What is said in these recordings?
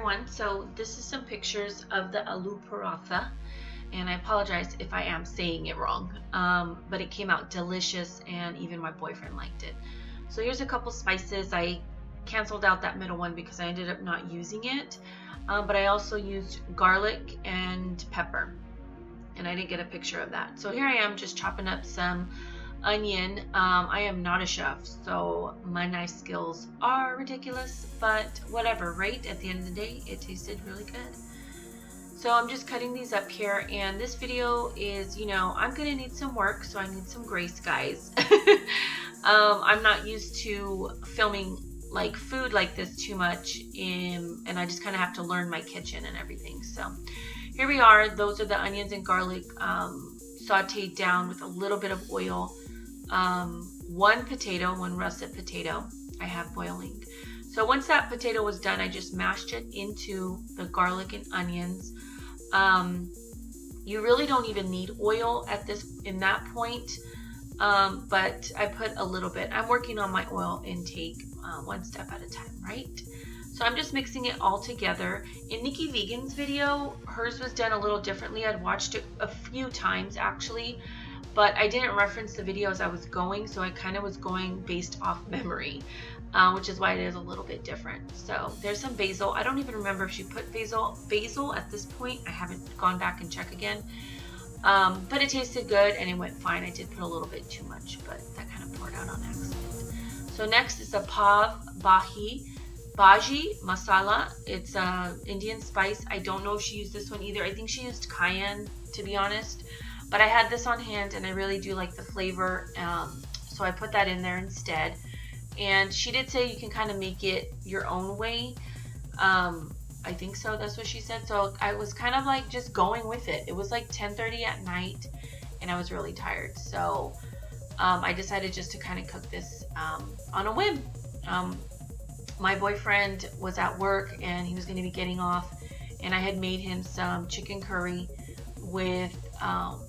everyone. So this is some pictures of the Aloo Paratha, and I apologize if I am saying it wrong, but it came out delicious and even my boyfriend liked it. So here's a couple spices. I canceled out that middle one because I ended up not using it, but I also used garlic and pepper, and I didn't get a picture of that. So here I am just chopping up some onion. I am not a chef, so my knife skills are ridiculous, but whatever, right? At the end of the day, it tasted really good. So I'm just cutting these up here, and this video is, I'm gonna need some work, so I need some grace, guys. I'm not used to filming like food like this too much, and I just kind of have to learn my kitchen and everything. So here we are. Those are the onions and garlic sauteed down with a little bit of oil. One russet potato I have boiling. So once that potato was done, I just mashed it into the garlic and onions. You really don't even need oil in that point, but I put a little bit. I'm working on my oil intake one step at a time, right? So I'm just mixing it all together. In NikkiVegan's video, hers was done a little differently. I'd watched it a few times actually, but I didn't reference the video as I was going, so I kind of was going based off memory, which is why it is a little bit different. So there's some basil. I don't even remember if she put basil at this point. I haven't gone back and checked again, but it tasted good and it went fine. I did put a little bit too much, but that kind of poured out on accident. So next is a pav bhaji masala. It's Indian spice. I don't know if she used this one either. I think she used cayenne, to be honest. But I had this on hand and I really do like the flavor, so I put that in there instead. And she did say you can kind of make it your own way. I think so, that's what she said. So I was kind of like just going with it. It was like 10:30 at night and I was really tired. So I decided just to kind of cook this on a whim. My boyfriend was at work and he was going to be getting off, and I had made him some chicken curry with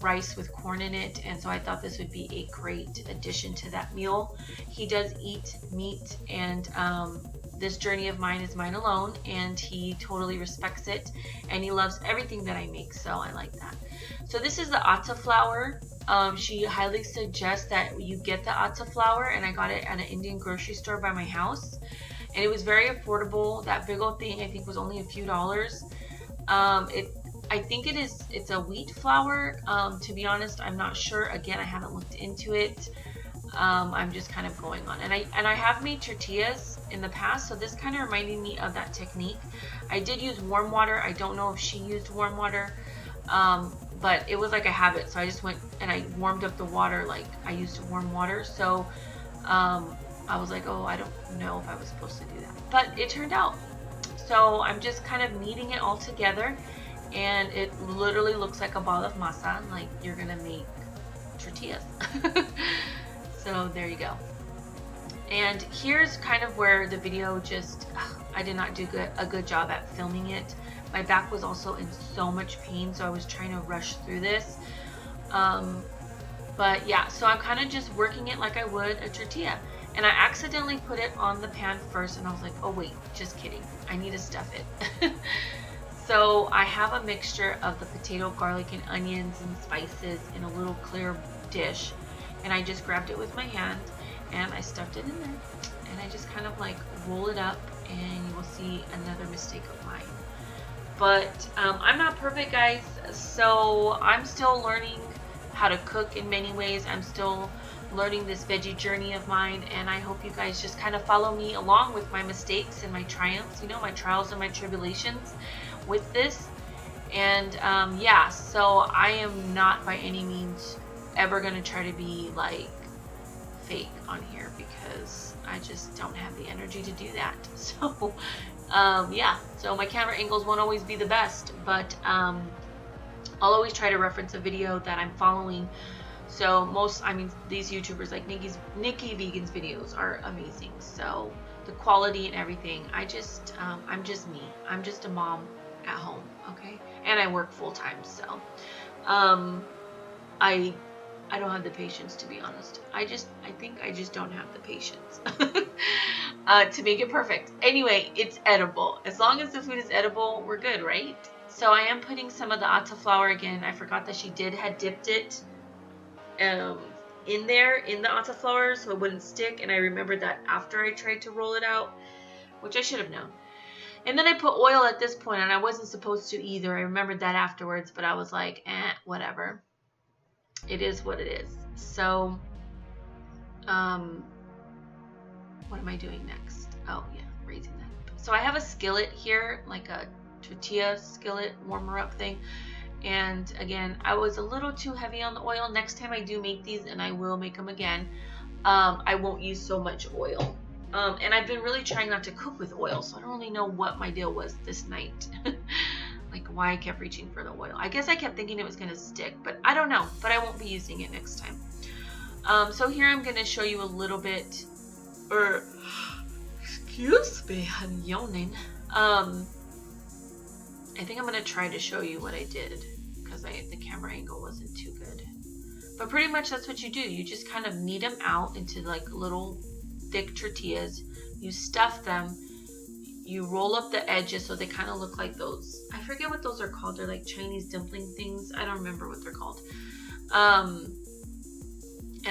rice with corn in it, and so I thought this would be a great addition to that meal. He does eat meat, and this journey of mine is mine alone, and he totally respects it, and he loves everything that I make, so I like that. So this is the atta flour. She highly suggests that you get the atta flour, and I got it at an Indian grocery store by my house, and it was very affordable. That big old thing I think was only a few dollars. I think it's a wheat flour. To be honest, I'm not sure. Again, I haven't looked into it. I'm just kind of going on. And I have made tortillas in the past, so this kind of reminded me of that technique. I did use warm water. I don't know if she used warm water, but it was like a habit. So I just went and I warmed up the water like I used to warm water. So I was like, oh, I don't know if I was supposed to do that, but it turned out. So I'm just kind of kneading it all together, and it literally looks like a ball of masa, like you're gonna make tortillas. So there you go. And here's kind of where the video I did not do a good job at filming it. My back was also in so much pain, so I was trying to rush through this. But yeah, so I'm kind of just working it like I would a tortilla. And I accidentally put it on the pan first, and I was like, oh wait, just kidding. I need to stuff it. So I have a mixture of the potato, garlic, and onions and spices in a little clear dish. And I just grabbed it with my hand and I stuffed it in there. And I just kind of like roll it up, and you will see another mistake of mine. But I'm not perfect, guys. So I'm still learning how to cook in many ways. I'm still learning this veggie journey of mine, and I hope you guys just kind of follow me along with my mistakes and my triumphs, my trials and my tribulations with this. And yeah, so I am not by any means ever going to try to be like fake on here, because I just don't have the energy to do that. So yeah, so my camera angles won't always be the best, but I'll always try to reference a video that I'm following. So these YouTubers like NikkiVegan's videos are amazing. So the quality and everything, I'm just me. I'm just a mom at home, okay? And I work full time, so I I don't have the patience, to be honest. I think I just don't have the patience to make it perfect. Anyway, it's edible. As long as the food is edible, we're good, right? So I am putting some of the atta flour again. I forgot that she had dipped it in there, in the atta flour, so it wouldn't stick. And I remembered that after I tried to roll it out, which I should have known. And then I put oil at this point, and I wasn't supposed to either. I remembered that afterwards, but I was like, whatever. It is what it is. So, what am I doing next? Oh, yeah, raising that. So I have a skillet here, like a tortilla skillet warmer up thing. And again, I was a little too heavy on the oil. Next time I do make these, and I will make them again, I won't use so much oil. And I've been really trying not to cook with oil, so I don't really know what my deal was this night. Like why I kept reaching for the oil. I guess I kept thinking it was going to stick, but I don't know. But I won't be using it next time. So here I'm going to show you a little bit, or excuse me, I'm yawning. I think I'm going to try to show you what I did, because the camera angle wasn't too good. But pretty much that's what you do. You just kind of knead them out into like little thick tortillas. You stuff them. You roll up the edges so they kind of look like those. I forget what those are called. They're like Chinese dumpling things. I don't remember what they're called. And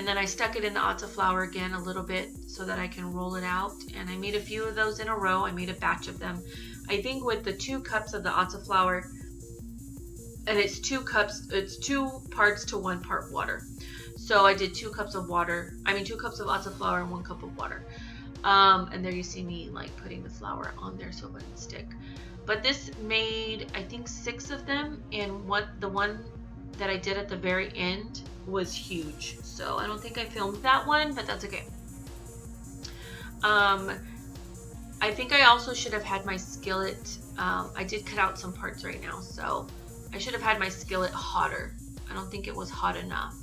then I stuck it in the atta flour again a little bit so that I can roll it out. And I made a few of those in a row. I made a batch of them. I think with the 2 cups of the atta flour, and it's 2 cups, it's 2 parts to 1 part water. So I did 2 cups of water. 2 cups of atta flour and 1 cup of water. And there you see me like putting the flour on there so it wouldn't stick. But this made, I think, 6 of them, and the one that I did at the very end was huge. So I don't think I filmed that one, but that's okay. I think I also should have had my skillet. I did cut out some parts right now, so I should have had my skillet hotter. I don't think it was hot enough.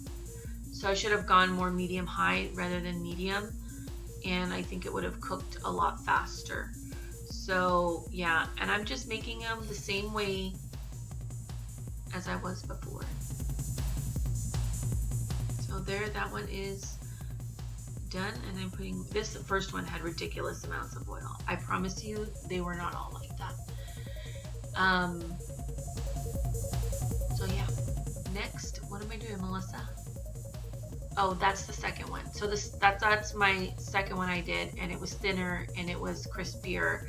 So I should have gone more medium high rather than medium. And I think it would have cooked a lot faster. So yeah, and I'm just making them the same way as I was before. So there, that one is done, and I'm putting, this first one had ridiculous amounts of oil. I promise you, they were not all like that. So yeah, next, what am I doing, Melissa? Oh, that's the second one. So that's my second one I did, and it was thinner and it was crispier.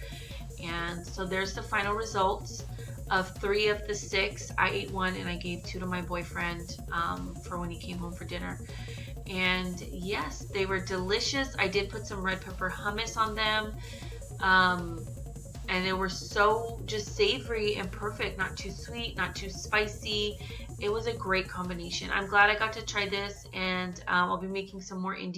And so there's the final results of 3 of the 6. I ate 1 and I gave 2 to my boyfriend for when he came home for dinner. And yes, they were delicious. I did put some red pepper hummus on them. And they were so just savory and perfect, not too sweet, not too spicy. It was a great combination. I'm glad I got to try this, and I'll be making some more Indian